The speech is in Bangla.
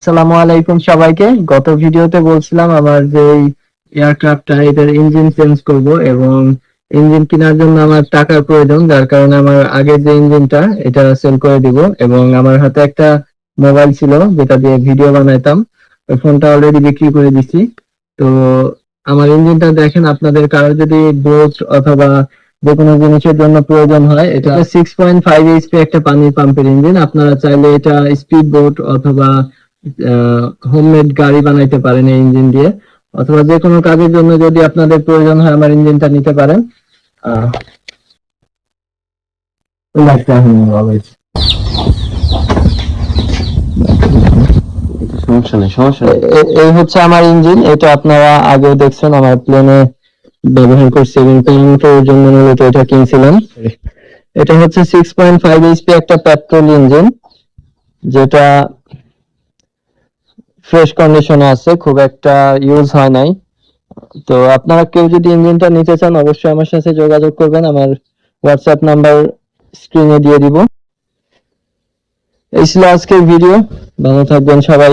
আসসালামু আলাইকুম সবাইকে। গত ভিডিওতে বলছিলাম আমার যে এয়ারক্রাফটটা এটার ইঞ্জিন চেঞ্জ করব এবং ইঞ্জিন কেনার জন্য আমার টাকার প্রয়োজন, যার কারণে আমার আগের যে ইঞ্জিনটা এটা সেল করে দিব। এবং আমার হাতে একটা মোবাইল ছিল যেটা দিয়ে ভিডিও বানাইতাম, ওই ফোনটা অলরেডি বিক্রি করে দিছি। তো আমার ইঞ্জিনটা দেখেন, আপনাদের কারো যদি বোট অথবা যে কোনো জিনিসের জন্য প্রয়োজন হয়, এটা 6.5 এইচপি একটা পানির পাম্পের ইঞ্জিন। আপনারা চাইলে এটা স্পিড বোট অথবা হোমমেড গাড়ি বানাইতে পারেন এই ইঞ্জিন দিয়ে, অথবা যে কোনো কাজের জন্য যদি আপনাদের প্রয়োজন হয় আমার ইঞ্জিনটা নিতে পারেন। আহ, লাগতে এখন always। সমস্যা নেই, সমস্যা নেই। এই হচ্ছে আমার ইঞ্জিন, এটা আপনারা আগেও দেখছেন আমার প্লেনে ব্যবহার করছি এবং প্লেনের জন্য মূলত এটা কিনছিলাম। এটা হচ্ছে 6.5 এইচপি একটা পেট্রোল ইঞ্জিন, যেটা ফ্রেশ কন্ডিশনে আছে, খুব একটা ইউজ হয় নাই। তো আপনারা কেউ যদি ইঞ্জিনটা নিতে চান অবশ্যই আমার সাথে যোগাযোগ করবেন, আমার হোয়াটসঅ্যাপ নাম্বার স্ক্রিনে দিয়ে দিব। এই ছিল আজকের ভিডিও, ভালো থাকবেন সবাই।